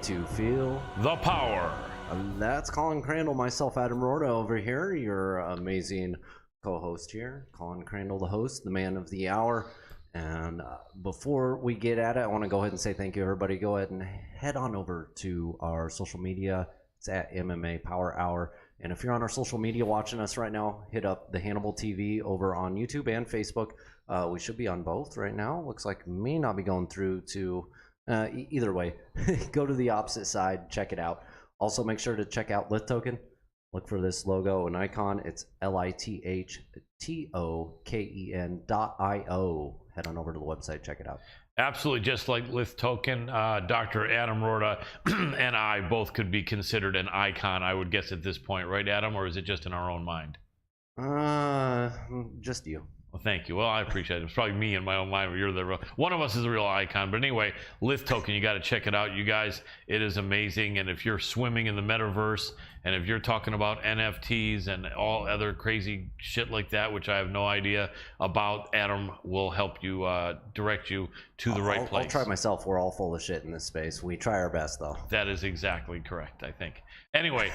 to feel the power. That's Colin Crandall, myself, Adam Roorda over here, your amazing co-host here. Colin Crandall, the host, the man of the hour. And before we get at it, I want to go ahead and say thank you, everybody. Go ahead and head on over to our social media. It's at MMA Power Hour. And if you're on our social media watching us right now, hit up the Hannibal TV over on YouTube and Facebook. We should be on both right now. Looks like may not be going through to either way. Go to the opposite side, check it out. Also, make sure to check out Lith Token. Look for this logo and icon. It's LITHTOKEN.io. Head on over to the website, check it out. Absolutely, just like Lith Token, Dr. Adam Roorda and I both could be considered an icon, I would guess, at this point, right, Adam? Or is it just in our own mind? Just you. Well, thank you. Well, I appreciate it. It's probably me in my own mind. You're the real, one of us is a real icon. But anyway, Lith Token, you got to check it out, you guys. It is amazing. And if you're swimming in the metaverse, and if you're talking about NFTs and all other crazy shit like that, which I have no idea about, Adam will help you, direct you to the right place. I'll try myself. We're all full of shit in this space. We try our best, though. That is exactly correct, I think. Anyway,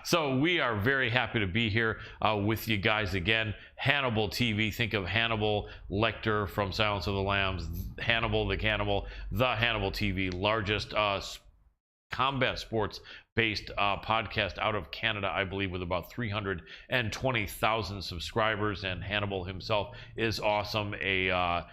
so we are very happy to be here with you guys again. Hannibal TV, think of Hannibal Lecter from Silence of the Lambs, Hannibal the Cannibal, the Hannibal TV, largest combat sports based podcast out of Canada, I believe, with about 320,000 subscribers. And Hannibal himself is awesome, a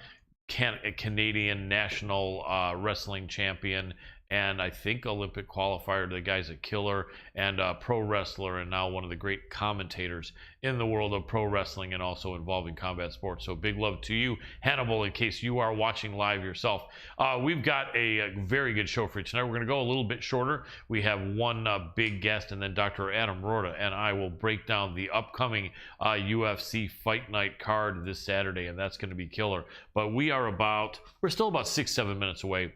Canadian national wrestling champion, and I think Olympic qualifier. The guy's a killer and a pro wrestler, and now one of the great commentators in the world of pro wrestling and also involving combat sports. So big love to you, Hannibal, in case you are watching live yourself. We've got a very good show for you tonight. We're going to go a little bit shorter. We have one big guest, and then Dr. Adam Roorda and I will break down the upcoming UFC Fight Night card this Saturday, and that's going to be killer. But we're still about 6-7 minutes away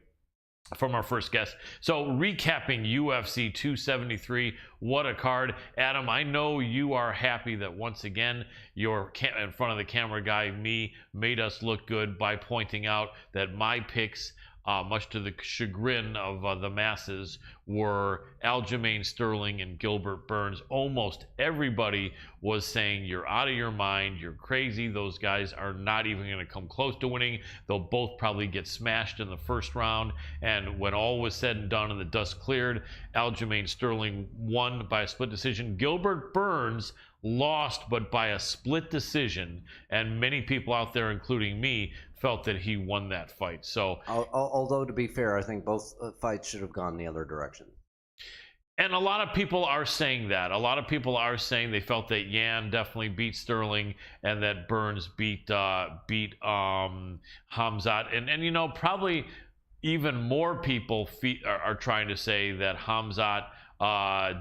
from our first guest. So recapping UFC 273, what a card. Adam, I know you are happy that once again your in front of the camera guy, me, made us look good by pointing out that my picks, much to the chagrin of the masses, were Aljamain Sterling and Gilbert Burns. Almost everybody was saying, you're out of your mind, you're crazy, those guys are not even going to come close to winning, they'll both probably get smashed in the first round. And when all was said and done and the dust cleared, Aljamain Sterling won by a split decision. Gilbert Burns lost, but by a split decision, and many people out there, including me, felt that he won that fight. So although, to be fair, I think both fights should have gone the other direction. And a lot of people are saying that. A lot of people are saying they felt that Yan definitely beat Sterling and that Burns beat Khamzat. And you know, probably even more people are trying to say that Khamzat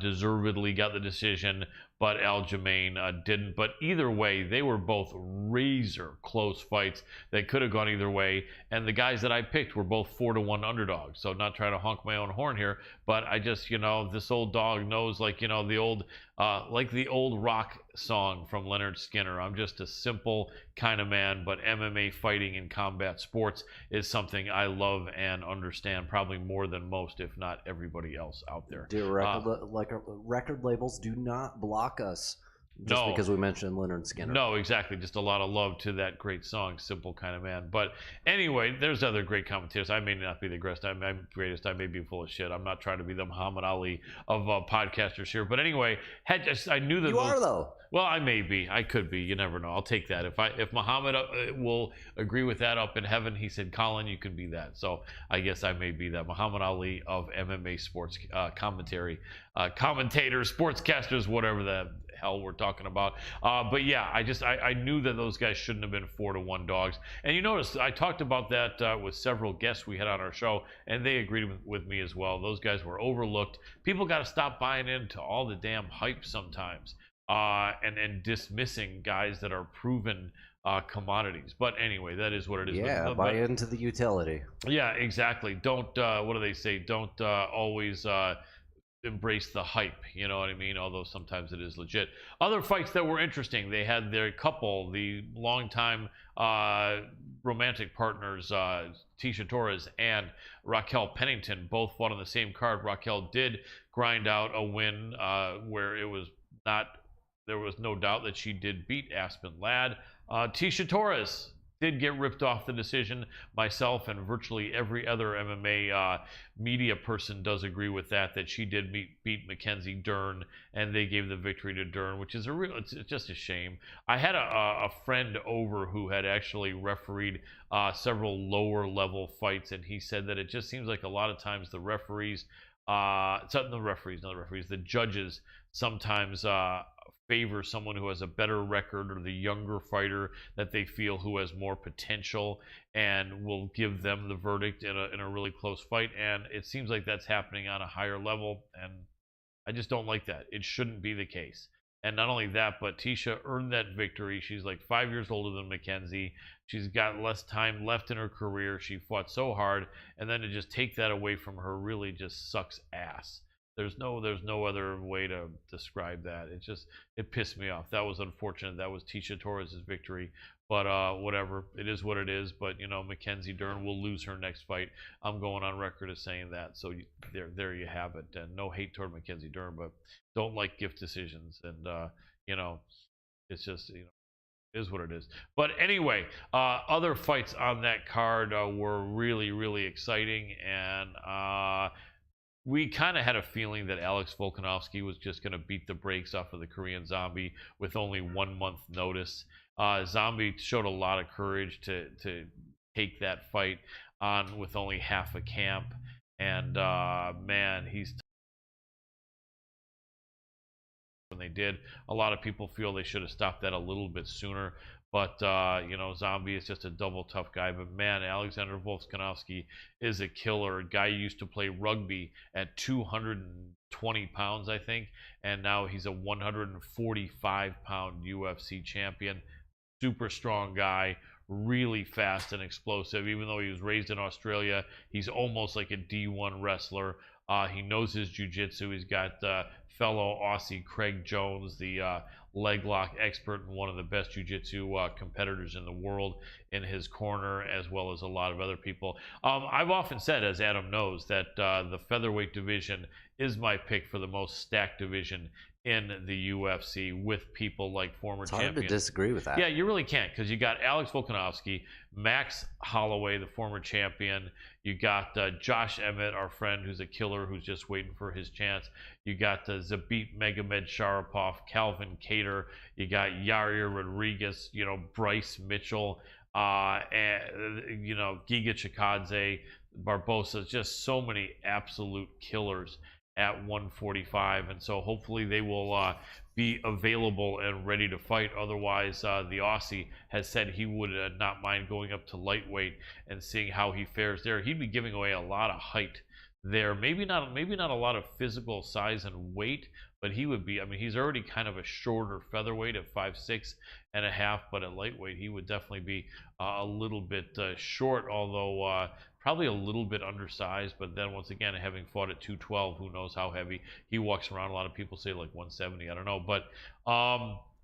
deservedly got the decision, but Aljamain didn't. But either way, they were both razor close fights. They could have gone either way. And the guys that I picked were both 4-1 underdogs. So not trying to honk my own horn here, but I just, you know, this old dog knows, like, you know, the old rock song from Leonard Skinner. I'm just a simple kind of man, but MMA fighting and combat sports is something I love and understand probably more than most, if not everybody else out there. Dear record labels do not block us just because we mentioned Leonard Skinner. No, exactly. Just a lot of love to that great song, Simple Kind of Man. But anyway, there's other great commentators. I may not be the greatest. I may be full of shit. I'm not trying to be the Muhammad Ali of podcasters here. But anyway, I knew that you are, though. Well, I may be. I could be. You never know. I'll take that. If Muhammad will agree with that up in heaven, he said, Colin, you can be that. So I guess I may be that Muhammad Ali of MMA sports commentators, sportscasters, whatever the hell we're talking about. But yeah, I knew that those guys shouldn't have been 4-1 dogs. And you notice I talked about that with several guests we had on our show, and they agreed with me as well. Those guys were overlooked. People got to stop buying into all the damn hype sometimes, and dismissing guys that are proven commodities. But anyway, that is what it is. Yeah, buy into the utility. Yeah, exactly. Don't what do they say? Don't always embrace the hype, you know what I mean? Although sometimes it is legit. Other fights that were interesting, they had their couple, the longtime romantic partners, Tisha Torres and Raquel Pennington, both fought on the same card. Raquel did grind out a win where it was not, there was no doubt that she did beat Aspen Ladd. Tisha Torres did get ripped off the decision. Myself and virtually every other MMA media person does agree with that she did beat Mackenzie Dern, and they gave the victory to Dern, which is it's just a shame. I had a friend over who had actually refereed several lower level fights, and he said that it just seems like a lot of times the referees, the judges sometimes favor someone who has a better record or the younger fighter that they feel who has more potential, and will give them the verdict in a really close fight. And it seems like that's happening on a higher level, and I just don't like that. It shouldn't be the case. And not only that, but Tisha earned that victory. She's like 5 years older than Mackenzie. She's got less time left in her career. She fought so hard, and then to just take that away from her really just sucks ass. There's no other way to describe that. It pissed me off. That was unfortunate. That was Tisha Torres' victory. But whatever. It is what it is. But, you know, Mackenzie Dern will lose her next fight. I'm going on record as saying that. So there you have it. And no hate toward Mackenzie Dern, but don't like gift decisions. And, you know, it's just, you know, is what it is. But anyway, other fights on that card were really, really exciting. And we kind of had a feeling that Alex Volkanovski was just going to beat the brakes off of the Korean Zombie with only 1 month notice. Zombie showed a lot of courage to take that fight on with only half a camp. And man, when they did, a lot of people feel they should have stopped that a little bit sooner. But, you know, Zombie is just a double tough guy. But, man, Alexander Volkanovski is a killer. A guy who used to play rugby at 220 pounds, I think. And now he's a 145-pound UFC champion. Super strong guy. Really fast and explosive. Even though he was raised in Australia, he's almost like a D1 wrestler. He knows his jiu-jitsu. He's got fellow Aussie Craig Jones, the leg lock expert and one of the best jiu-jitsu competitors in the world, in his corner, as well as a lot of other people. I've often said, as Adam knows, that the featherweight division is my pick for the most stacked division in the UFC, with people like former champions. It's hard to disagree with that. Yeah, you really can't, because you got Alex Volkanovski, Max Holloway, the former champion. You got Josh Emmett, our friend, who's a killer, who's just waiting for his chance. You got Zabit Magomed Sharapov, Calvin Kattar. You got Yair Rodriguez, you know, Bryce Mitchell, and, you know, Giga Chikadze, Barbosa. Just so many absolute killers at 145, and so hopefully they will be available and ready to fight. Otherwise, the Aussie has said he would not mind going up to lightweight and seeing how he fares there. He'd be giving away a lot of height there. Maybe not a lot of physical size and weight, but he would be. I mean, he's already kind of a shorter featherweight at 5'6.5", but at lightweight he would definitely be a little bit short, although probably a little bit undersized. But then once again, having fought at 212, who knows how heavy he walks around. A lot of people say like 170. I don't know. But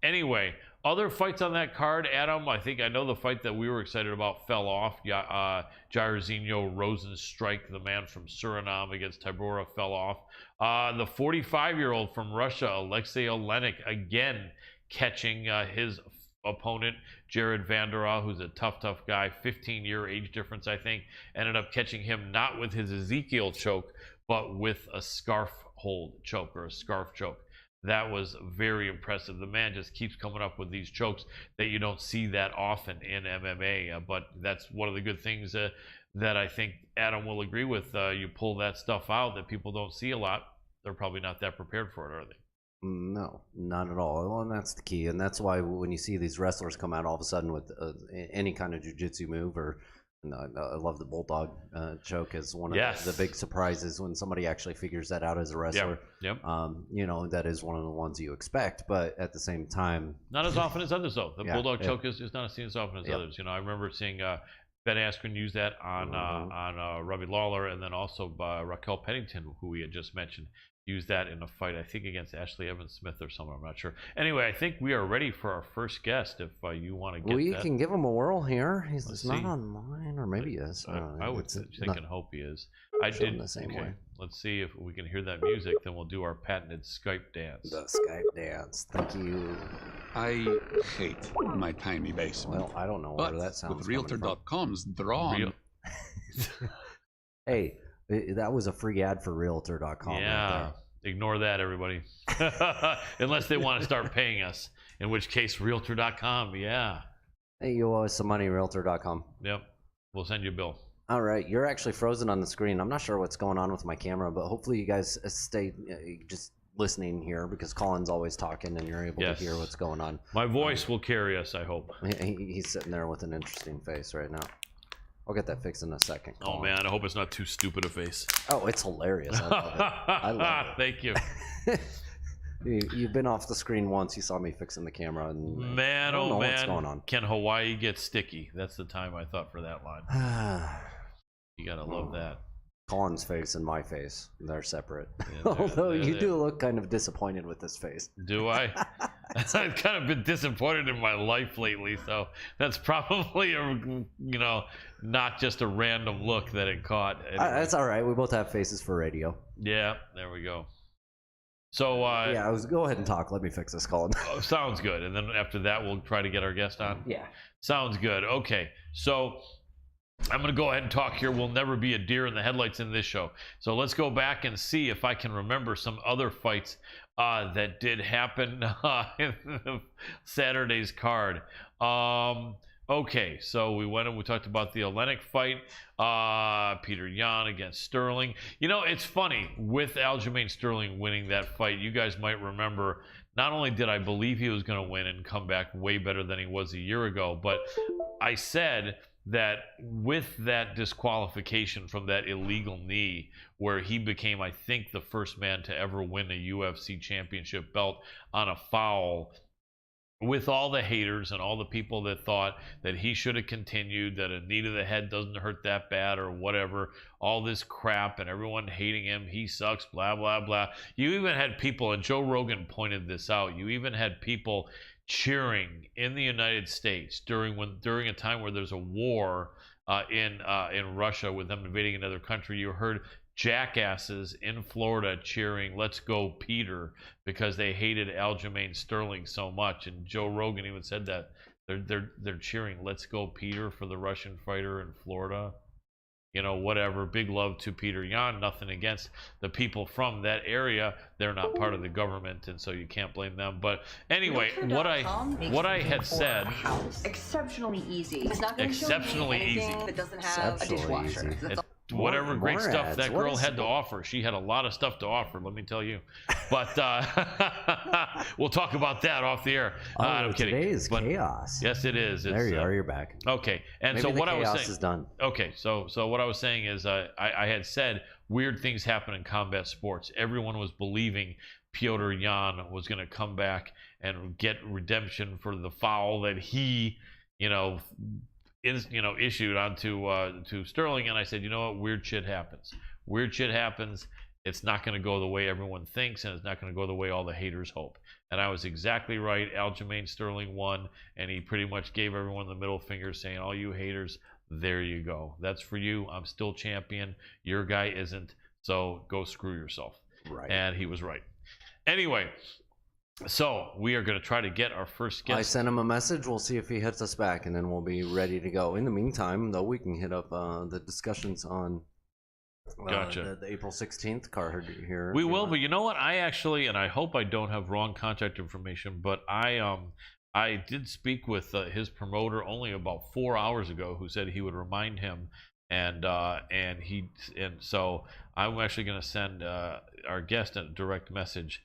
anyway, other fights on that card, Adam, I know the fight that we were excited about fell off. Jairzinho Rozenstruik, the man from Suriname, against Tybura, fell off. The 45-year-old from Russia, Alexei Olenek, again catching his opponent, Jared Vanderall, who's a tough guy, 15-year age difference, I think, ended up catching him not with his Ezekiel choke, but with a scarf hold choke, or a scarf choke. That was very impressive. The man just keeps coming up with these chokes that you don't see that often in MMA, but that's one of the good things that I think Adam will agree with. You pull that stuff out that people don't see a lot, they're probably not that prepared for it, are they? No, not at all. Well, and that's the key. And that's why when you see these wrestlers come out all of a sudden with any kind of jiu-jitsu move, or I love the bulldog choke as one of the big surprises when somebody actually figures that out as a wrestler. Yep. You know, that is one of the ones you expect, but at the same time, not as often as others though. The bulldog choke is not seen as often as others. You know, I remember seeing Ben Askren used that on Robbie Lawler, and then also Raquel Pennington, who we had just mentioned, used that in a fight, I think against Ashley Evans Smith or someone. I'm not sure. Anyway, I think we are ready for our first guest. If you want to get we that. can give him a whirl here. He's not online, or maybe he is. I would think and hope he is. I did did the same way. Let's see if we can hear that music. Then we'll do our patented Skype dance. The Skype dance. Thank you. I hate my tiny basement. Well, I don't know but where that sounds. with Realtor.com's draw. Hey, that was a free ad for Realtor.com. Yeah. Right Ignore that, everybody. Unless they want to start paying us, in which case Realtor.com. Yeah. Hey, you owe us some money, Realtor.com. Yep. We'll send you a bill. All right, you're actually frozen on the screen. I'm not sure what's going on with my camera, but hopefully you guys stay just listening here, because Colin's always talking and you're able to hear what's going on. My voice will carry us, I hope. He's sitting there with an interesting face right now. I'll get that fixed in a second, Colin. Oh man, I hope it's not too stupid a face. Oh, it's hilarious. I love it. I love it. Thank you. You've been off the screen once. You saw me fixing the camera, and man, I don't know man, what's going on. Can Hawaii get sticky? That's the time I thought for that line. You gotta love that. Colin's face and my face, they're separate. Yeah, Although you do look kind of disappointed with this face. Do I? I've kind of been disappointed in my life lately, so that's probably not just a random look that it caught. Anyway. That's all right. We both have faces for radio. Yeah, there we go. So go ahead and talk. Let me fix this, Colin. Sounds good. And then after that, we'll try to get our guest on. Yeah. Sounds good. Okay, so I'm going to go ahead and talk here. We'll never be a deer in the headlights in this show. So let's go back and see if I can remember some other fights that did happen in Saturday's card. Okay, so we went and we talked about the Olenek fight, Peter Yan against Sterling. You know, it's funny, with Aljamain Sterling winning that fight, you guys might remember, not only did I believe he was going to win and come back way better than he was a year ago, but I said that with that disqualification from that illegal knee, where he became, I think, the first man to ever win a UFC championship belt on a foul, with all the haters and all the people that thought that he should have continued, that a knee to the head doesn't hurt that bad or whatever, all this crap and everyone hating him, he sucks, blah, blah, blah. You even had people, and Joe Rogan pointed this out, you even had people cheering in the United States during a time where there's a war in Russia with them invading another country. You heard jackasses in Florida cheering "Let's go Peter" because they hated Aljamain Sterling so much, and Joe Rogan even said that they're cheering "Let's go Peter" for the Russian fighter in Florida. You know, whatever. Big love to Peter Yan. Nothing against the people from that area. They're not part of the government, and so you can't blame them. But anyway, what I had said, exceptionally easy. It's not going to exceptionally show you anything easy. that doesn't have a dishwasher. That's all. Whatever great more stuff ads. that What girl is had to offer. She had a lot of stuff to offer, let me tell you. But we'll talk about that off the air. I'm kidding. Today is But chaos. yes, it is. There you are. You're back. Okay, and Maybe so the what I was chaos saying is done. Okay, so what I was saying is I had said weird things happen in combat sports. Everyone was believing Petr Yan was going to come back and get redemption for the foul that he, issued onto to Sterling, and I said, you know what, weird shit happens. Weird shit happens. It's not going to go the way everyone thinks, and it's not going to go the way all the haters hope. And I was exactly right. Aljamain Sterling won, and he pretty much gave everyone the middle finger, saying, all you haters, there you go. That's for you. I'm still champion. Your guy isn't, so go screw yourself. Right. And he was right. Anyway, so we are going to try to get our first guest. I sent him a message. We'll see if he hits us back, and then we'll be ready to go. In the meantime, though, we can hit up the discussions on Gotcha. The April 16th card here. We will, but you know what? I actually, and I hope I don't have wrong contact information, but I did speak with his promoter only about 4 hours ago, who said he would remind him, and so I'm actually going to send our guest a direct message.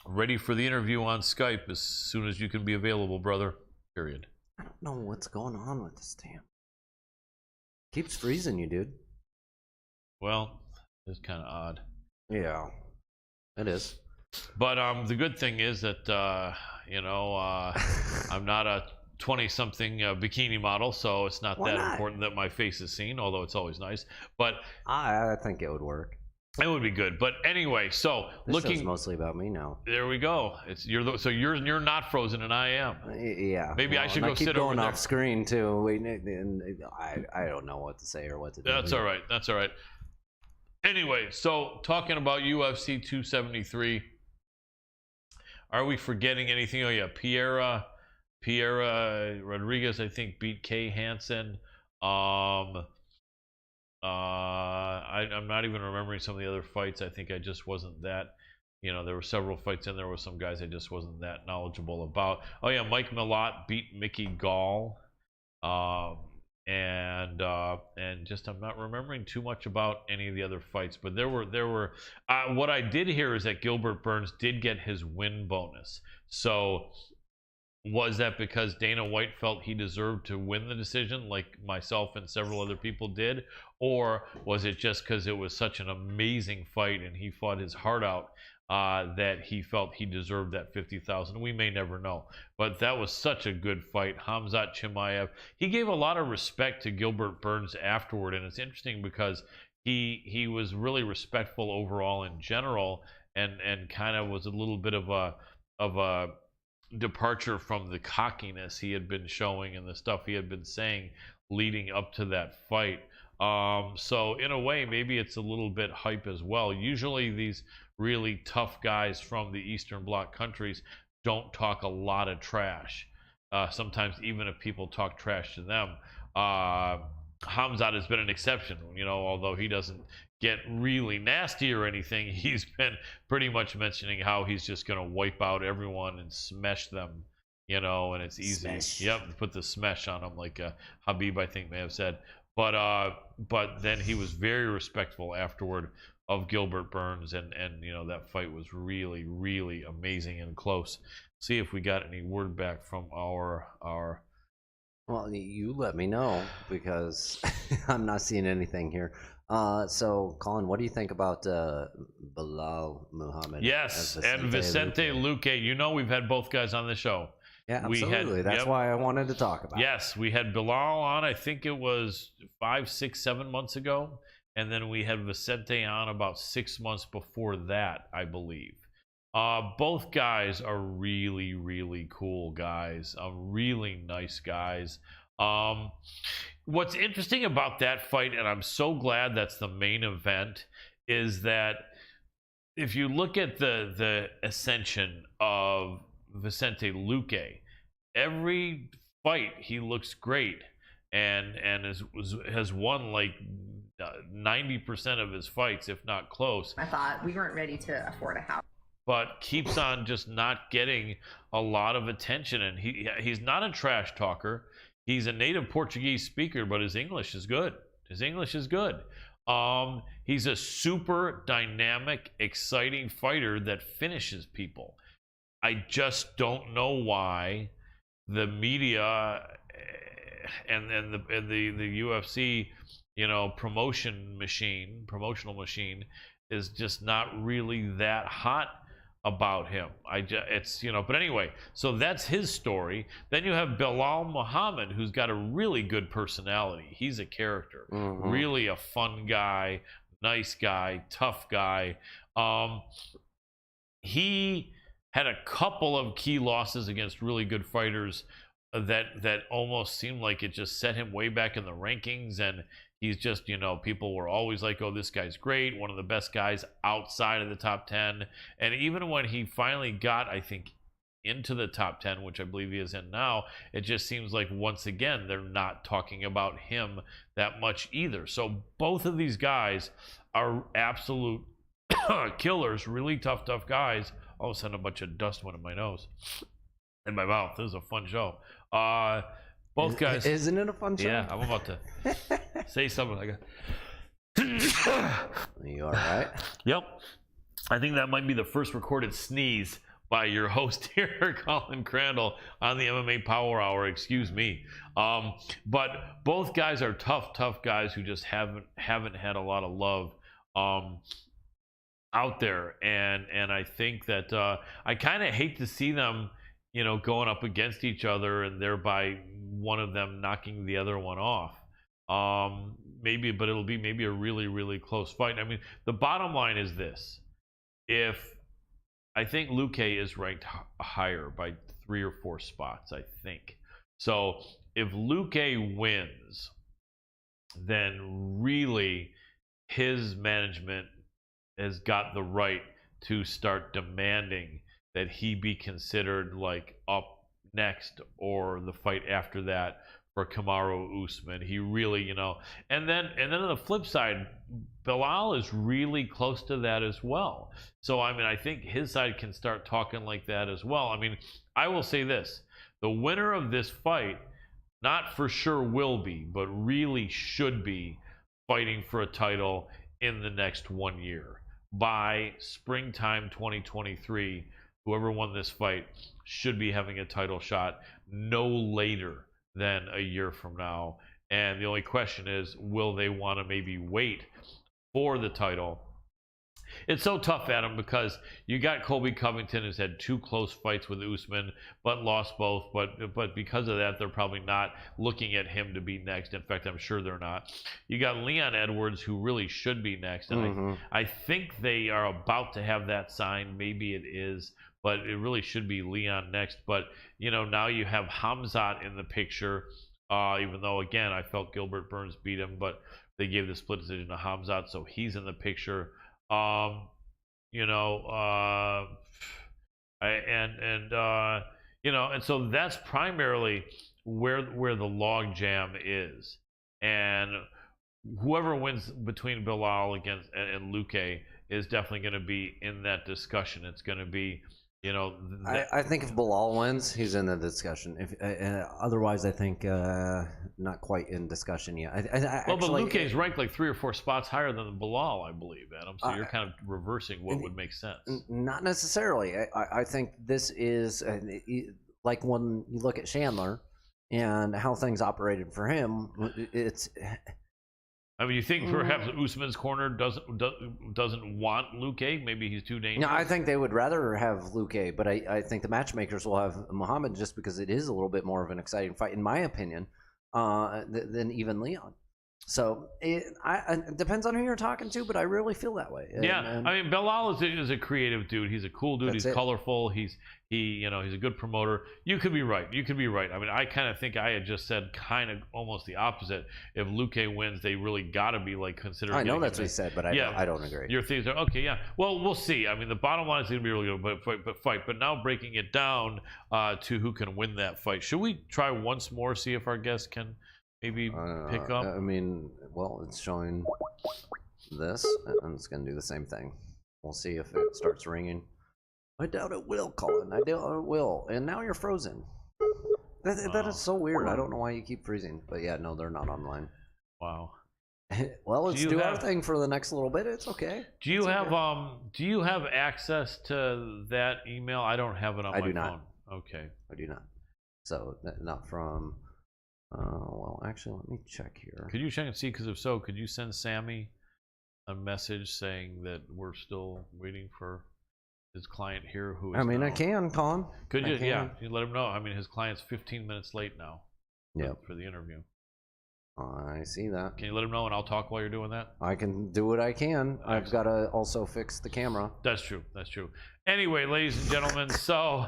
Ready for the interview on Skype as soon as you can be available, brother. Period. I don't know what's going on with this damn. Keeps freezing you, dude. Well, it's kind of odd. Yeah, it is. But the good thing is that I'm not a 20-something bikini model, so it's not Why that not? important that my face is seen, although it's always nice. But I think it would work. it would be good. But anyway, so This show's mostly about me now. there we go. So you're not frozen and I am. Yeah. Maybe I should go keep sit going over there. off screen too. I don't know what to say or what to do. That's all right. That's all right. Anyway, so talking about UFC 273, are we forgetting anything? Oh yeah, Piera Rodriguez, I think, beat Kay Hansen. I'm not even remembering some of the other fights. I think I just wasn't that, there were several fights in there with some guys I just wasn't that knowledgeable about. Oh yeah, Mike Malott beat Mickey Gall. And just I'm not remembering too much about any of the other fights, but there were what I did hear is that Gilbert Burns did get his win bonus. So was that because Dana White felt he deserved to win the decision like myself and several other people did, or was it just because it was such an amazing fight and he fought his heart out that he felt he deserved that 50,000? We may never know, but that was such a good fight. Hamzat Chimaev, he gave a lot of respect to Gilbert Burns afterward, and it's interesting because he was really respectful overall in general, and kind of was a little bit of a departure from the cockiness he had been showing and the stuff he had been saying leading up to that fight. So in a way, maybe it's a little bit hype as well. Usually these really tough guys from the Eastern Bloc countries don't talk a lot of trash. Sometimes even if people talk trash to them, Hamzat has been an exception, although he doesn't get really nasty or anything. He's been pretty much mentioning how he's just going to wipe out everyone and smash them, and it's easy. Smash. Yep, put the smash on them, like Habib, I think, may have said. But then he was very respectful afterward of Gilbert Burns, and that fight was really, really amazing and close. See if we got any word back from our Well, you let me know, because I'm not seeing anything here. So, Colin, what do you think about Bilal Muhammad? Yes, and Vicente Luque. We've had both guys on the show. Yeah, absolutely. That's why I wanted to talk about it. Yes, we had Bilal on, I think it was 5, 6, 7 months ago. And then we had Vicente on about 6 months before that, I believe. Both guys are really, really cool guys. Really nice guys. What's interesting about that fight, and I'm so glad that's the main event, is that if you look at the ascension of Vicente Luque, every fight he looks great, and has won like 90% of his fights, if not close. I thought we weren't ready to afford a house, but keeps on just not getting a lot of attention. And he's not a trash talker. He's a native Portuguese speaker, but his English is good. He's a super dynamic, exciting fighter that finishes people. I just don't know why the media and the UFC, promotional machine is just not really that hot about him. But anyway, so that's his story. Then you have Bilal Muhammad, who's got a really good personality. He's a character, really a fun guy, nice guy, tough guy. He had a couple of key losses against really good fighters that almost seemed like it just set him way back in the rankings, and he's just, people were always like, oh, this guy's great, one of the best guys outside of the top 10. And even when he finally got, I think, into the top 10, which I believe he is in now, it just seems like once again they're not talking about him that much either. So both of these guys are absolute killers, really tough guys. All of a sudden a bunch of dust went in my nose, in my mouth. This is a fun show. Both guys. Isn't it a fun show? Yeah, I'm about to say something like that. You all right? Yep. I think that might be the first recorded sneeze by your host here, Colin Crandall, on the MMA Power Hour. Excuse me. But both guys are tough guys who just haven't had a lot of love out there, and I think that I kind of hate to see them, going up against each other and thereby one of them knocking the other one off. Maybe, but it'll be maybe a really, really close fight. I mean, the bottom line is this. I think Luque is ranked higher by 3 or 4 spots, I think. So if Luque wins, then really his management has got the right to start demanding that he be considered like up next or the fight after that for Kamaru Usman. He really, and then on the flip side, Bilal is really close to that as well. So I mean, I think his side can start talking like that as well. I mean, I will say this: the winner of this fight, not for sure will be, but really should be fighting for a title in the next 1 year. By springtime 2023, whoever won this fight should be having a title shot no later than a year from now. And the only question is, will they want to maybe wait for the title? It's so tough, Adam, because you got Colby Covington, who's had 2 close fights with Usman, but lost both. But because of that, they're probably not looking at him to be next. In fact, I'm sure they're not. You got Leon Edwards, who really should be next. And I think they are about to have that signed. Maybe it is, but it really should be Leon next. But, now you have Hamzat in the picture, even though, again, I felt Gilbert Burns beat him, but they gave the split decision to Hamzat, so he's in the picture. And so that's primarily where the log jam is. And whoever wins between Bilal and Luque is definitely going to be in that discussion. It's going to be, I think if Bilal wins, he's in the discussion. If otherwise, I think not quite in discussion yet. But Luque is ranked like 3 or 4 spots higher than Bilal, I believe, Adam. So you're kind of reversing what would make sense. Not necessarily. I think this is like when you look at Chandler and how things operated for him. I mean, you think perhaps Usman's corner doesn't want Luque? Maybe he's too dangerous. No, I think they would rather have Luque, but I think the matchmakers will have Muhammad just because it is a little bit more of an exciting fight, in my opinion, than even Leon. So it depends on who you're talking to, but I really feel that way. I mean, Bilal is a creative dude. He's a cool dude. He's colorful. He's a good promoter. You could be right. I mean, I kind of think I had just said kind of almost the opposite. If Luque wins, they really got to be like considered. I know that's what he said, but I don't agree. Your things are okay. Yeah. Well, we'll see. I mean, the bottom line is going to be really good, but now breaking it down to who can win that fight. Should we try once more? See if our guest can maybe pick up. I mean, well, it's showing this, and it's going to do the same thing. We'll see if it starts ringing. I doubt it will, Colin. I doubt it will. And now you're frozen. That is so weird. I don't know why you keep freezing. But yeah, no, they're not online. Wow. Well, let's do our thing for the next little bit. It's okay. Do you have access to that email? I don't have it on my phone. I do not. Okay. I do not. So not from. Well, actually, let me check here. Could you check and see? Because if so, could you send Sammy a message saying that we're still waiting for his client here? Who is I can, Colin. Could you? Yeah, you let him know. I mean, his client's 15 minutes late now. For the interview. I see that. Can you let him know, and I'll talk while you're doing that? I can do what I can. Excellent. I've got to also fix the camera. That's true. Anyway, ladies and gentlemen, so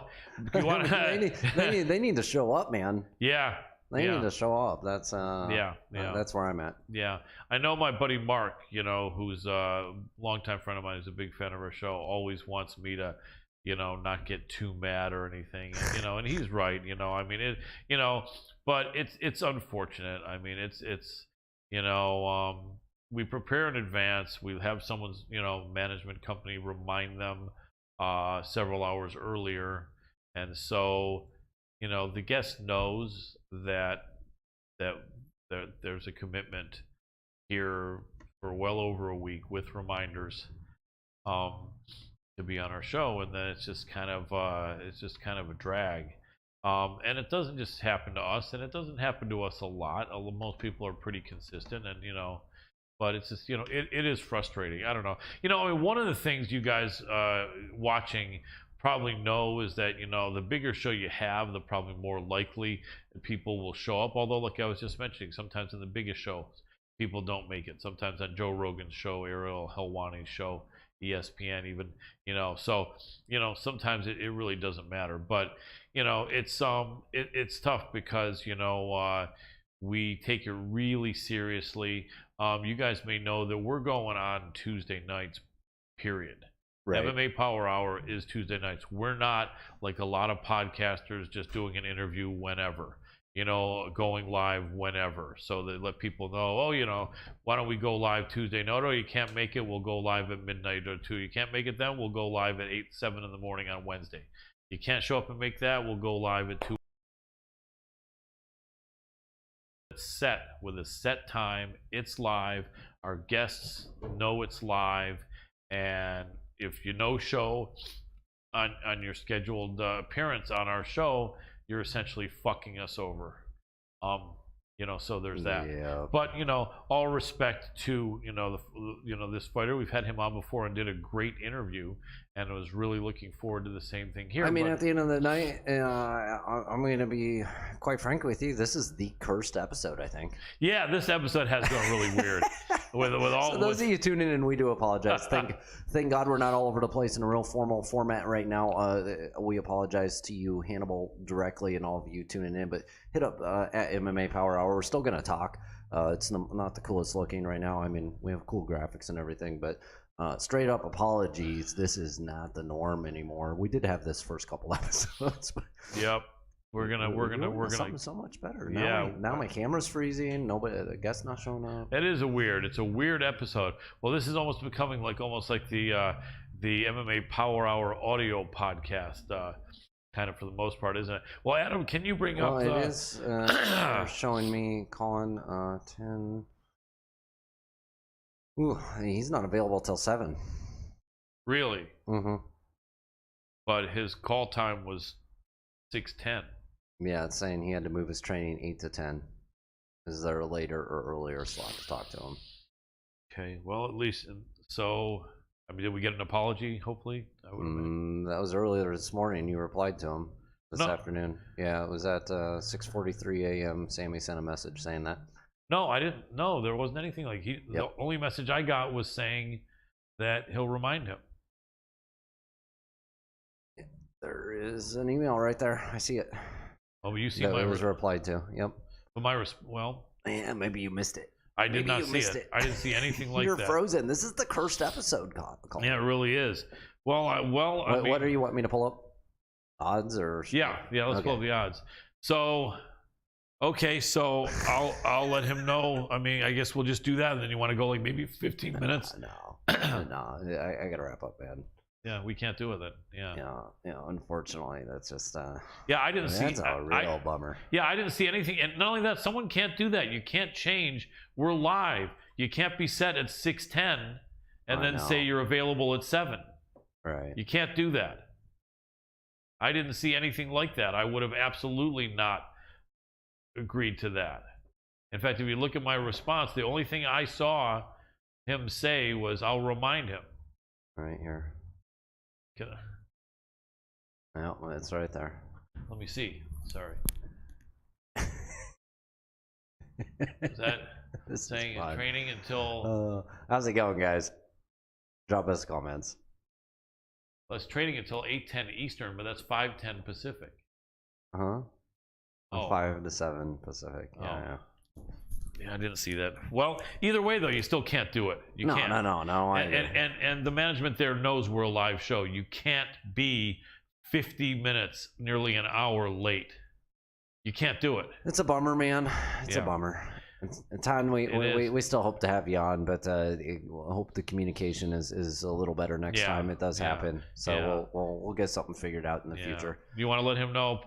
you want to? they need to show up, man. Yeah. They need to show up. That's that's where I'm at. Yeah, I know my buddy Mark, who's a longtime friend of mine, who's a big fan of our show, always wants me to, not get too mad or anything. And he's right. I mean, but it's unfortunate. I mean, it's we prepare in advance. We have someone's management company remind them several hours earlier, and so. The guest knows that there's a commitment here for well over a week with reminders to be on our show, and then it's just kind of a drag. And it doesn't just happen to us, and it doesn't happen to us a lot. Most people are pretty consistent, and but it's just it is frustrating. I don't know. I mean, one of the things you guys watching probably know is that, the bigger show you have, the probably more likely people will show up. Although, like I was just mentioning, sometimes in the biggest shows, people don't make it. Sometimes on Joe Rogan's show, Ariel Helwani's show, ESPN even, so, sometimes it really doesn't matter. But, it's tough because, we take it really seriously. You guys may know that we're going on Tuesday nights, period. Right. MMA Power Hour is Tuesday nights. We're not like a lot of podcasters just doing an interview whenever, going live whenever. So they let people know, why don't we go live Tuesday? No, you can't make it. We'll go live at midnight or 2. You can't make it then? We'll go live at 7 in the morning on Wednesday. You can't show up and make that? We'll go live at 2. It's set with a set time. It's live. Our guests know it's live. And if you no-show on your scheduled appearance on our show, you're essentially fucking us over. So there's that. Yeah. But all respect to this fighter. We've had him on before and did a great interview, and I was really looking forward to the same thing here. I mean, at the end of the night, I'm going to be quite frank with you. This is the cursed episode, I think. Yeah, this episode has gone really weird. with all so those of you tuning in, we do apologize. Thank God we're not all over the place in a real formal format right now. We apologize to you, Hannibal, directly, and all of you tuning in. But hit up at MMA Power Hour. We're still going to talk. It's not the coolest looking right now. I mean, we have cool graphics and everything, but straight up apologies. This is not the norm anymore. We did have this first couple episodes. But yep. We're gonna something so much better. Now now my camera's freezing. Nobody, the guest's not showing up. It's a weird episode. Well, this is almost becoming like the MMA Power Hour audio podcast, kind of for the most part, isn't it? Well, Adam, can you bring up? It is they're showing me Colin 10. Ooh, he's not available till 7. Really? Mm-hmm. But his call time was 6:10. Yeah, it's saying he had to move his training 8 to 10. Is there a later or earlier slot to talk to him? Okay, well, at least so. I mean, did we get an apology? Hopefully, that was earlier this morning. You replied to him this afternoon. Yeah, it was at 6:43 a.m. Sammy sent a message saying that. No, I didn't. No, there wasn't anything like he. Yep. The only message I got was saying that he'll remind him. There is an email right there. I see it. Oh, but you see that it was replied to. Yep. But yeah, maybe you missed it. I did not see it. I didn't see anything like that. You're frozen. This is the cursed episode, Colin. Yeah, it really is. Well, what do you want me to pull up? Odds or? Yeah. Let's pull up the odds. So, okay, so I'll let him know. I mean, I guess we'll just do that. And then you want to go like maybe 15 minutes? No. I gotta wrap up, man. Yeah, we can't do it then. Yeah. Unfortunately, that's just. Yeah, I didn't see. That's a real bummer. Yeah, I didn't see anything, and not only that, someone can't do that. You can't change. We're live. You can't be set at 6:10 and then say you're available at 7. Right. You can't do that. I didn't see anything like that. I would have absolutely not agreed to that. In fact, if you look at my response, the only thing I saw him say was, "I'll remind him." Right here. No, it's right there. Let me see. Sorry. Is that saying in training until... how's it going, guys? Drop us comments. Well, it's training until 8:10 Eastern, but that's 5:10 Pacific. Uh-huh. 5 to 7 Pacific. Yeah. Yeah, I didn't see that. Well, either way, though, you still can't do it. You can't. No. And the management there knows we're a live show. You can't be 50 minutes, nearly an hour late. You can't do it. It's a bummer, man. It's a bummer. It's time we still hope to have you on, but I hope the communication is a little better next time it does happen. So we'll get something figured out in the future. You want to let him know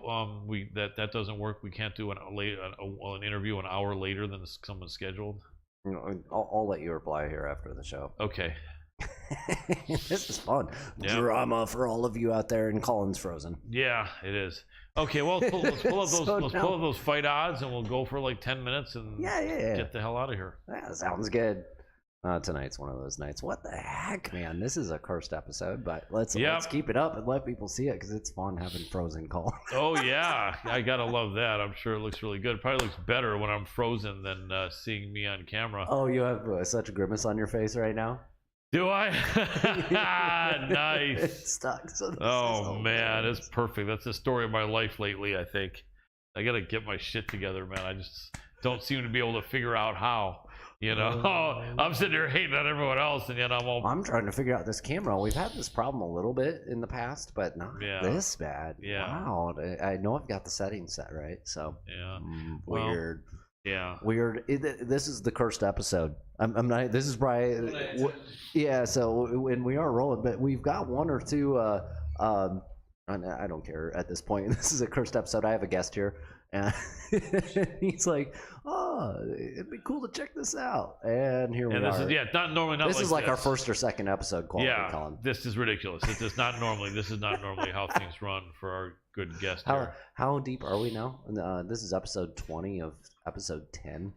that doesn't work? We can't do an interview an hour later than someone's scheduled. I'll let you reply here after the show. Okay. This is fun. Drama for all of you out there, and Colin's frozen. Yeah, it is. Okay, well, let's pull up those fight odds, and we'll go for like 10 minutes and get the hell out of here. Yeah, sounds good. Tonight's one of those nights. What the heck, man? This is a cursed episode, but let's Yep. keep it up and let people see it because it's fun having frozen Colin. Oh yeah, I gotta love that. I'm sure it looks really good. Probably looks better when I'm frozen than seeing me on camera. Oh, you have such a grimace on your face right now. Do I? Nice. It's stuck. So Oh man, it's perfect. That's the story of my life lately. I think I gotta get my shit together, man. I just don't seem to be able to figure out how. You know, I'm sitting here hating on everyone else, and yet I'm all. I'm trying to figure out this camera. We've had this problem a little bit in the past, but not this bad. Yeah. Wow. I know I've got the settings set right. So Yeah. weird. Well, yeah. Weird. This is the cursed episode. I'm not. This is probably. Yeah. So when we are rolling, but we've got one or two. I don't care at this point. This is a cursed episode. I have a guest here, and he's like, "Oh, it'd be cool to check this out." And here we And this are. is not normally not. This like is like this. our first or second episode. Quality, Yeah, Colin. this is ridiculous. This is not normally. This is not normally how things run for our good guest here. How deep are we now? This is episode 20 of episode 10.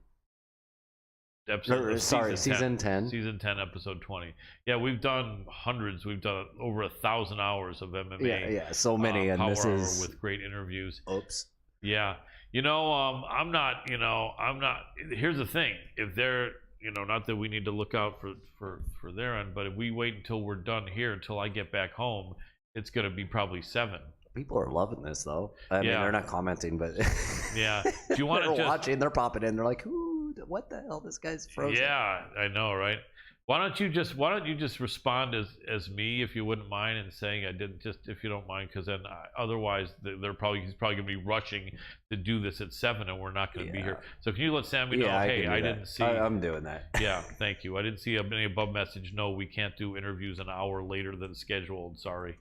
Season 10. Season 10, episode 20. Yeah, we've done hundreds. We've done over 1,000 hours of MMA. Yeah, so many, and Power this Hour is with great interviews. Oops. Yeah, I'm not. Here's the thing: if they're, not that we need to look out for their end, but if we wait until we're done here, until I get back home, it's going to be probably 7. People are loving this, though. I mean, they're not commenting, but yeah. Do you want to they're just watching? They're popping in. They're like, "Ooh, what the hell? This guy's frozen." Yeah, I know, right? Why don't you just respond as me, if you wouldn't mind, and saying I didn't, just if you don't mind, because then otherwise he's probably gonna be rushing to do this at 7, and we're not gonna be here. So can you let Sammy know? Hey, I didn't see. I'm doing that. Yeah, thank you. I didn't see any above message. No, we can't do interviews an hour later than scheduled. Sorry.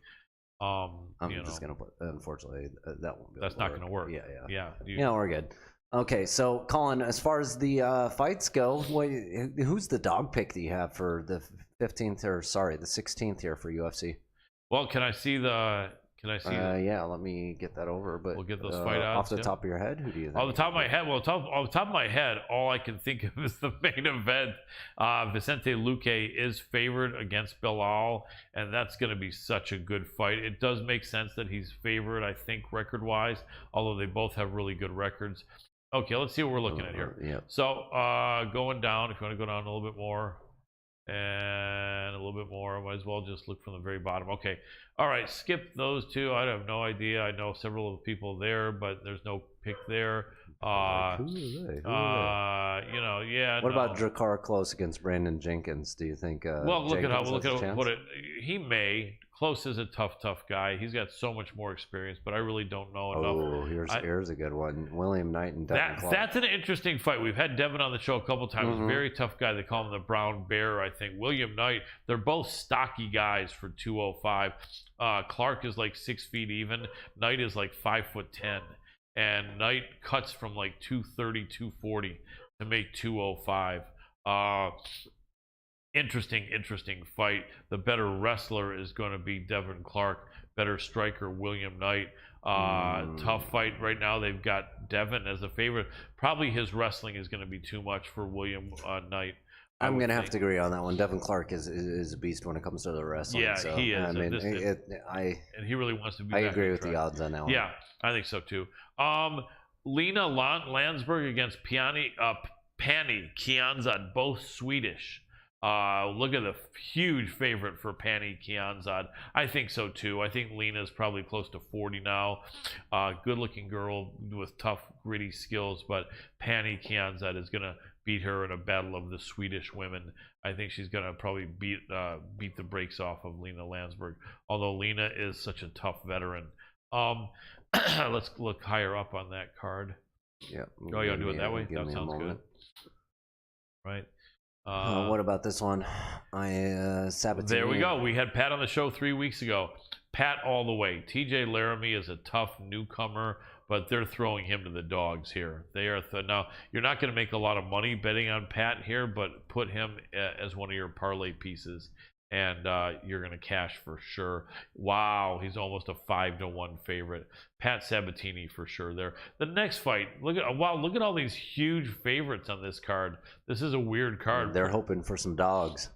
I'm just gonna put. Unfortunately, that won't. That's not gonna work. Yeah. Yeah. We're good. Okay, so Colin, as far as the fights go, who's the dog pick that you have for the 16th here for UFC? Well, can I see the? Yeah, let me get that over. But we'll get those fight odds off the top of your head. Who do you think? Off the top of my head, off the top of my head, all I can think of is the main event. Vicente Luque is favored against Bilal, and that's going to be such a good fight. It does make sense that he's favored, I think, record-wise, although they both have really good records. Okay, let's see what we're looking at here. Yeah. So going down, if you want to go down a little bit more, and a little bit more, might as well just look from the very bottom. Okay, all right, skip those two. I have no idea. I know several of the people there, but there's no pick there. Who are they? What What about Drakkar Close against Brandon Jenkins? Do you think? Well, look at how Jenkins put it. He may. Close is a tough guy. He's got so much more experience, but I really don't know enough. Oh, here's a good one. William Knight and Devin Clark. That's an interesting fight. We've had Devin on the show a couple times. Very tough guy. They call him the Brown Bear, I think. William Knight. They're both stocky guys for 205. Clark is like 6 feet even. Knight is like 5'10", and Knight cuts from like 230, 240 to make 205. Interesting fight. The better wrestler is going to be Devin Clark. Better striker, William Knight. Tough fight right now. They've got Devin as a favorite. Probably his wrestling is going to be too much for William Knight. I'm going to have to agree on that one. Devin Clark is a beast when it comes to the wrestling. Yeah, so, he is. I mean, and he really wants to be. I agree with the odds on that one. Yeah, I think so too. Lena Landsberg against Pani Kianzad, both Swedish. Look at the huge favorite for Pani Kianzad. I think so too. I think Lena's probably close to 40 now. Good looking girl with tough, gritty skills, but Pani Kianzad is going to beat her in a battle of the Swedish women. I think she's going to probably beat the brakes off of Lena Landsberg, although Lena is such a tough veteran. Let's look higher up on that card. Yeah. Oh, you want to do it that way? That sounds good. Right. What about this one? Sabatini. There we go. We had Pat on the show 3 weeks ago. Pat all the way. TJ Laramie is a tough newcomer, but they're throwing him to the dogs here. They are now. You're not going to make a lot of money betting on Pat here, but put him as one of your parlay pieces. and you're going to cash for sure. Wow, he's almost a 5-1 favorite. Pat Sabatini for sure there. The next fight, look at all these huge favorites on this card. This is a weird card. They're hoping for some dogs.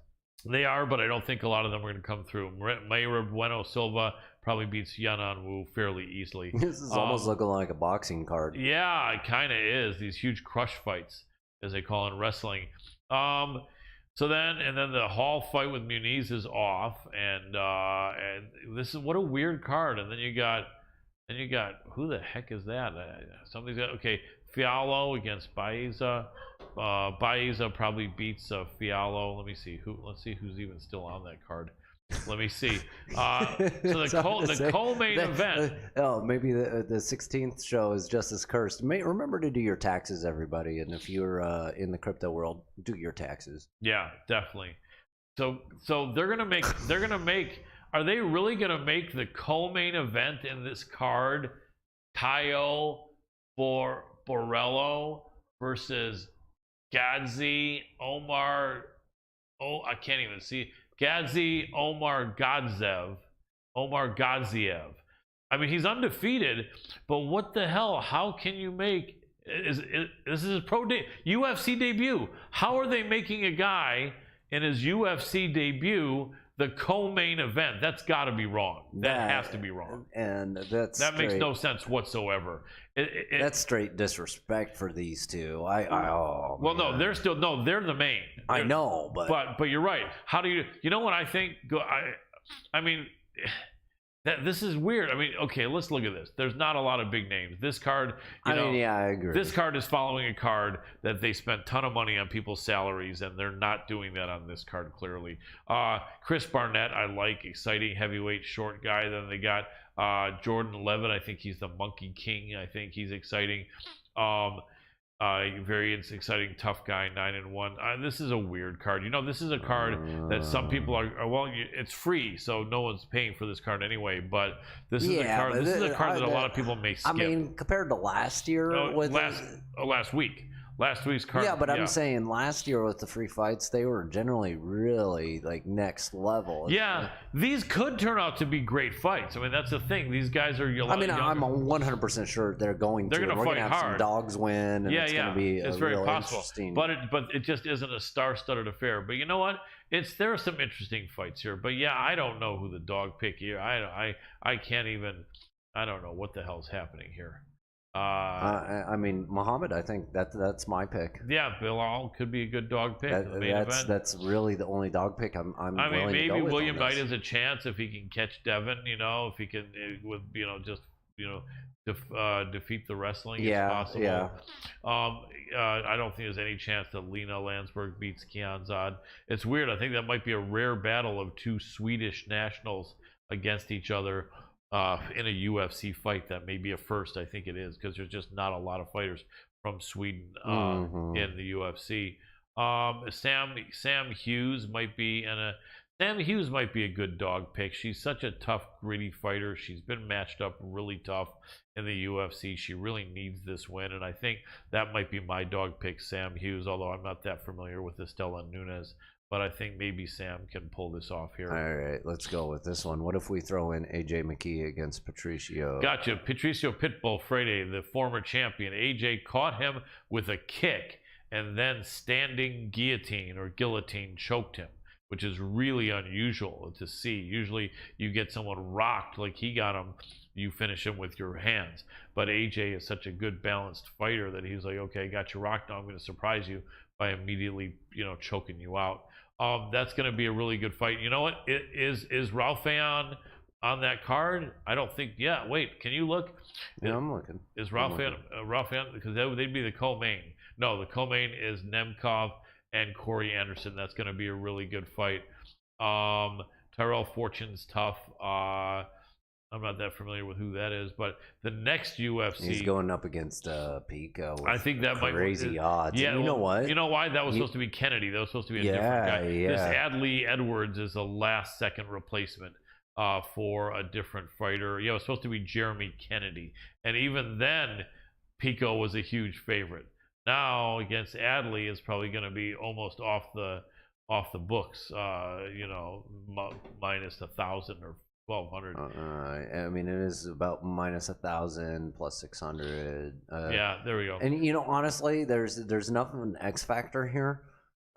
They are, but I don't think a lot of them are going to come through. Mayra Bueno Silva probably beats Yanan Wu fairly easily. This is almost looking like a boxing card. Yeah, it kind of is. These huge crush fights, as they call it in wrestling. So then the Hall fight with Muniz is off, and this is what a weird card. And then you got who the heck is that? Somebody's got Fiallo against Baeza. Baeza probably beats Fiallo. Let's see who's even still on that card. Let me see. So the co-main event. Oh, maybe the 16th show is just as cursed. Remember to do your taxes, everybody. And if you're in the crypto world, do your taxes. Yeah, definitely. So they're gonna make. Are they really gonna make the co-main event in this card? Tayo Borello versus Gadzi Omar. Oh, I can't even see. Gadzi Omar Gadziev. I mean, he's undefeated, but what the hell? How can you make this is his UFC debut? How are they making a guy in his UFC debut the co-main event? That's got to be wrong. That has to be wrong. And that makes no sense whatsoever. That's straight disrespect for these two. No, they're the main. I know, but you're right. How do you know what I think? I mean, this is weird. I mean, okay, let's look at this. There's not a lot of big names. This card, I agree. This card is following a card that they spent a ton of money on people's salaries, and they're not doing that on this card, clearly. Chris Barnett, I like. Exciting heavyweight short guy. Then they got Jordan Levitt. I think he's the Monkey King. I think he's exciting. Very exciting, tough guy, 9-1. This is a weird card. This is a card that some people are. It's free, so no one's paying for this card anyway. But this is a card. This is a card that a lot of people may skip. I mean, compared to last year, last week. Last week's card. Yeah, but I'm saying last year with the free fights, they were generally really like next level. Yeah, these could turn out to be great fights. I mean, that's the thing. These guys are. I'm 100% sure they're going to. They're going to fight have hard. Some dogs win. And it's going to be it's very possible. But it just isn't a star-studded affair. But you know what? There are some interesting fights here. But yeah, I don't know who the dog pick here. I can't even. I don't know what the hell's happening here. I mean, Muhammad, I think that's my pick. Yeah, Bilal could be a good dog pick. That's really the only dog pick I'm I mean, maybe to go with William Knight has a chance if he can catch Devin. If he can defeat the wrestling. It's possible. Yeah. I don't think there's any chance that Lena Landsberg beats Kianzad. It's weird. I think that might be a rare battle of two Swedish nationals against each other. In a UFC fight. That may be a first. I think it is, because there's just not a lot of fighters from Sweden in the UFC. Sam Hughes might be a good dog pick. She's such a tough, gritty fighter. She's been matched up really tough in the UFC. She really needs this win, and I think that might be my dog pick, Sam Hughes, although I'm not that familiar with Estela Nunes. But I think maybe Sam can pull this off here. All right, let's go with this one. What if we throw in AJ McKee against Patricio? Gotcha. Patricio Pitbull Freire, the former champion. AJ caught him with a kick and then standing guillotine choked him, which is really unusual to see. Usually you get someone rocked like he got him, you finish him with your hands. But AJ is such a good balanced fighter that he's like, okay, got you rocked, now I'm going to surprise you by immediately, choking you out. That's going to be a really good fight. You know what? Is Ralphaeon on that card? I don't think. Yeah, wait. Can you look? Yeah, I'm looking. Is Ralphaeon because they'd be the co-main? No, the co-main is Nemkov and Corey Anderson. That's going to be a really good fight. Tyrell Fortune's tough. I'm not that familiar with who that is, but the next UFC, he's going up against Pico. I think that might be crazy odds. Yeah, you know what? You know why? That was supposed to be Kennedy. That was supposed to be a different guy. Yeah. This Adley Edwards is a last-second replacement for a different fighter. Yeah, it was supposed to be Jeremy Kennedy, and even then, Pico was a huge favorite. Now against Adley is probably going to be almost off the off the books. Minus 1,000 or 1,200. I mean, it is about minus 1,000 plus 600. Yeah, there we go. And honestly, there's enough of an X factor here.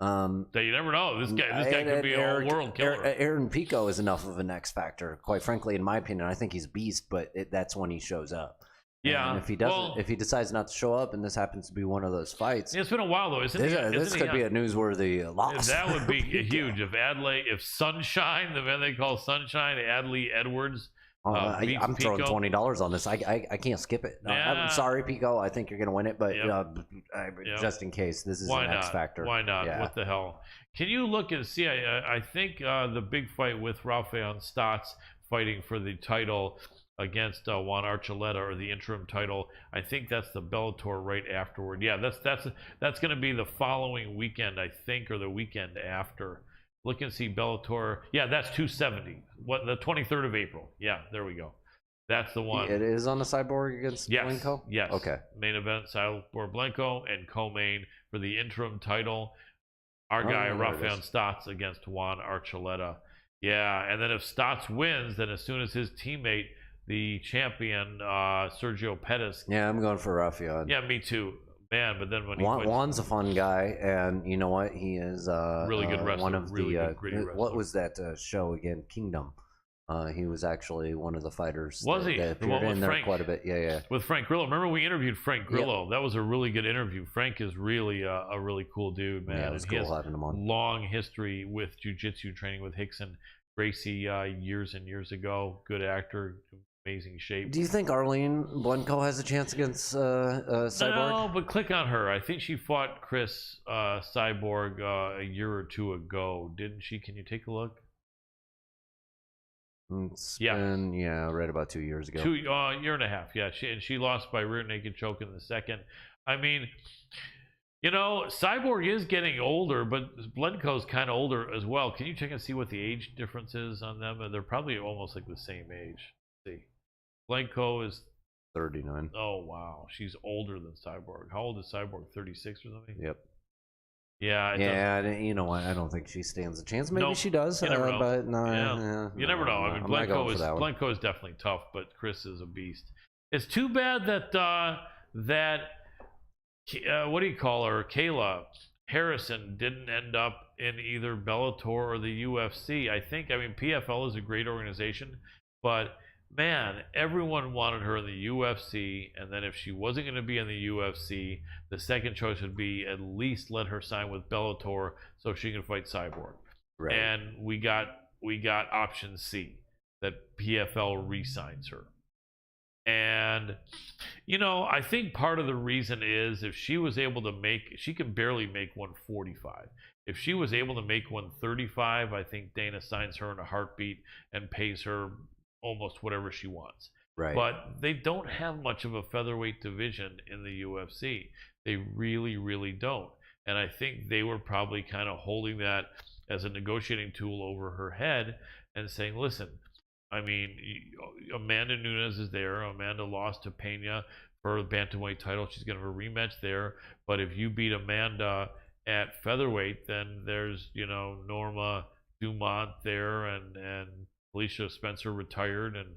That you never know. This guy could be a world killer. Aaron Pico is enough of an X factor, quite frankly, in my opinion. I think he's a beast, but that's when he shows up. Yeah. And if he doesn't, if he decides not to show up, and this happens to be one of those fights, it's been a while though, isn't it? This could be a newsworthy loss. That would be huge if Sunshine, the man they call Sunshine, Adley Edwards. I'm throwing $20 on this. I can't skip it. I'm sorry, Pico. I think you're going to win it, but just in case, this is an X factor. Why not? Yeah. What the hell? Can you look and see? I think the big fight with Rafael Stotts fighting for the title against Juan Archuleta, or the interim title. I think that's the Bellator right afterward. Yeah, that's going to be the following weekend, I think, or the weekend after. Look and see Bellator. Yeah, that's 270. The 23rd of April. Yeah, there we go. That's the one. It is on the Cyborg against Blanco? Yes. Okay. Main event, Cyborg Blanco, and co-main for the interim title. Our guy, Rafael Stotts, against Juan Archuleta. Yeah, and then if Stotts wins, then as soon as his teammate, the champion, Sergio Pettis. Yeah, I'm going for Rafael. Yeah, me too. Man, but then when Juan's a fun guy, and you know what? He is really good wrestler. One of really the good, what was that show again? Kingdom. He was actually one of the fighters. Was he? That appeared in there Frank, quite a bit. Yeah. With Frank Grillo. Remember we interviewed Frank Grillo? Yep. That was a really good interview. Frank is really a really cool dude, man. Yeah, it was cool having him on. Long history with jiu-jitsu training with Hickson Gracie years and years ago. Good actor. Amazing shape. Do you think Arlene Blanco has a chance against Cyborg? No, but click on her. I think she fought Chris Cyborg a year or two ago, didn't she? Can you take a look? It's been, right about 2 years ago. Year and a half. Yeah, she lost by rear naked choke in the second. I mean, Cyborg is getting older, but Blanco's kind of older as well. Can you check and see what the age difference is on them? They're probably almost like the same age. Let's see. Blanco is 39. Oh, wow. She's older than Cyborg. How old is Cyborg? 36 or something? Yep. Yeah. You know what? I don't think she stands a chance. Maybe she does. You never know. But you never know. I mean, Blanco is definitely tough, but Chris is a beast. It's too bad that what do you call her? Kayla Harrison didn't end up in either Bellator or the UFC. I mean, PFL is a great organization, but man, everyone wanted her in the UFC, and then if she wasn't going to be in the UFC, the second choice would be at least let her sign with Bellator so she can fight Cyborg. Right. And we got option C, that PFL re-signs her. And I think part of the reason is if she was able to she can barely make 145. If she was able to make 135, I think Dana signs her in a heartbeat and pays her almost whatever she wants. Right. But they don't have much of a featherweight division in the UFC. They really, really don't. And I think they were probably kind of holding that as a negotiating tool over her head and saying, listen, I mean, Amanda Nunes is there. Amanda lost to Pena for the bantamweight title. She's going to have a rematch there. But if you beat Amanda at featherweight, then there's, Norma Dumont there, and Alicia Spencer retired, and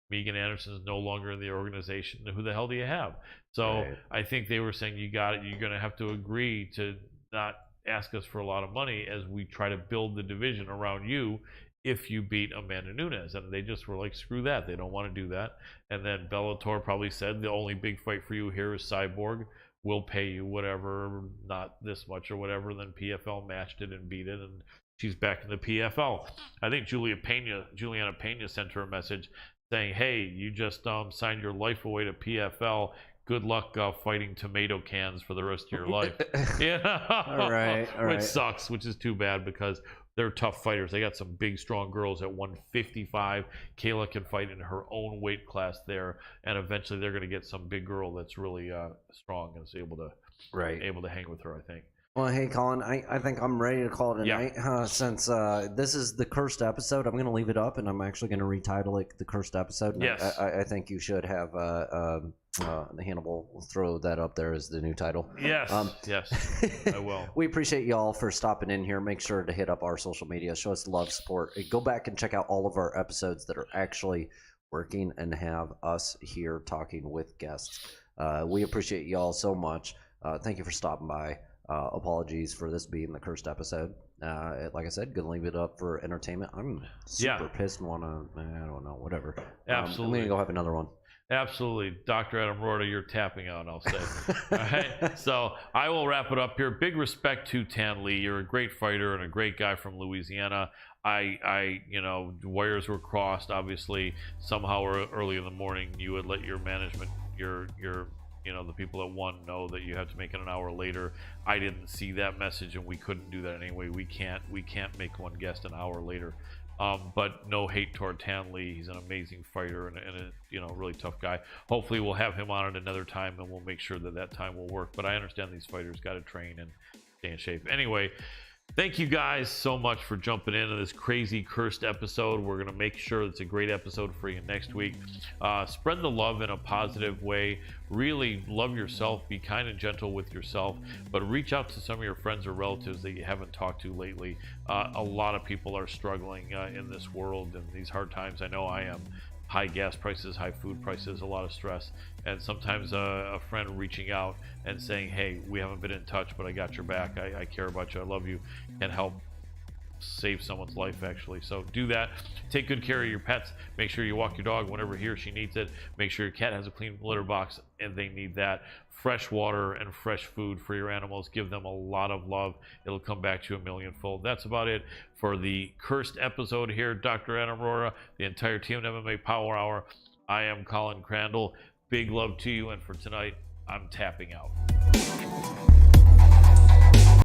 Megan Anderson is no longer in the organization. Who the hell do you have? So right. I think they were saying, you got it. You're going to have to agree to not ask us for a lot of money as we try to build the division around you if you beat Amanda Nunes. And they just were like, screw that. They don't want to do that. And then Bellator probably said, the only big fight for you here is Cyborg. We'll pay you whatever, not this much or whatever. And then PFL matched it and beat it, and she's back in the PFL. I think Juliana Pena sent her a message saying, hey, you just signed your life away to PFL. Good luck fighting tomato cans for the rest of your life. All right. Which sucks, which is too bad because they're tough fighters. They got some big, strong girls at 155. Kayla can fight in her own weight class there, and eventually they're going to get some big girl that's really strong and is able to hang with her, I think. Well, hey, Colin, I think I'm ready to call it a night. Since this is the cursed episode, I'm going to leave it up, and I'm actually going to retitle it the cursed episode. Yes. I think you should have Hannibal will throw that up there as the new title. Yes, yes, I will. We appreciate y'all for stopping in here. Make sure to hit up our social media, show us love, support. Go back and check out all of our episodes that are actually working and have us here talking with guests. We appreciate y'all so much. Thank you for stopping by. Apologies for this being the cursed episode. Like I said, gonna leave it up for entertainment. I'm super pissed and wanna, I don't know, whatever. Absolutely. I'm gonna go have another one. Absolutely. Dr. Adam Roorda, you're tapping out, I'll say. All right. So I will wrap it up here. Big respect to Tan Lee. You're a great fighter and a great guy from Louisiana. Wires were crossed, obviously. Somehow early in the morning, you would let your management, the people that won know that you have to make it an hour later. I didn't see that message, and we couldn't do that anyway. We can't make one guest an hour later. But no hate toward Tan Lee. He's an amazing fighter and a really tough guy. Hopefully we'll have him on at another time, and we'll make sure that time will work. But I understand these fighters got to train and stay in shape. Anyway, thank you guys so much for jumping into this crazy cursed episode. We're going to make sure it's a great episode for you next week. Spread the love in a positive way. Really love yourself. Be kind and gentle with yourself. But reach out to some of your friends or relatives that you haven't talked to lately. A lot of people are struggling in this world in these hard times. I know I am. High gas prices, high food prices, a lot of stress. And sometimes a friend reaching out and saying, hey, we haven't been in touch, but I got your back. I care about you. I love you. Can help save someone's life, actually. So do that. Take good care of your pets. Make sure you walk your dog whenever he or she needs it. Make sure your cat has a clean litter box, and they need that. Fresh water and fresh food for your animals. Give them a lot of love. It'll come back to you a millionfold. That's about it for the cursed episode here. Dr. Adam Roorda, the entire team of MMA Power Hour. I am Colin Crandall. Big love to you, and for tonight, I'm tapping out.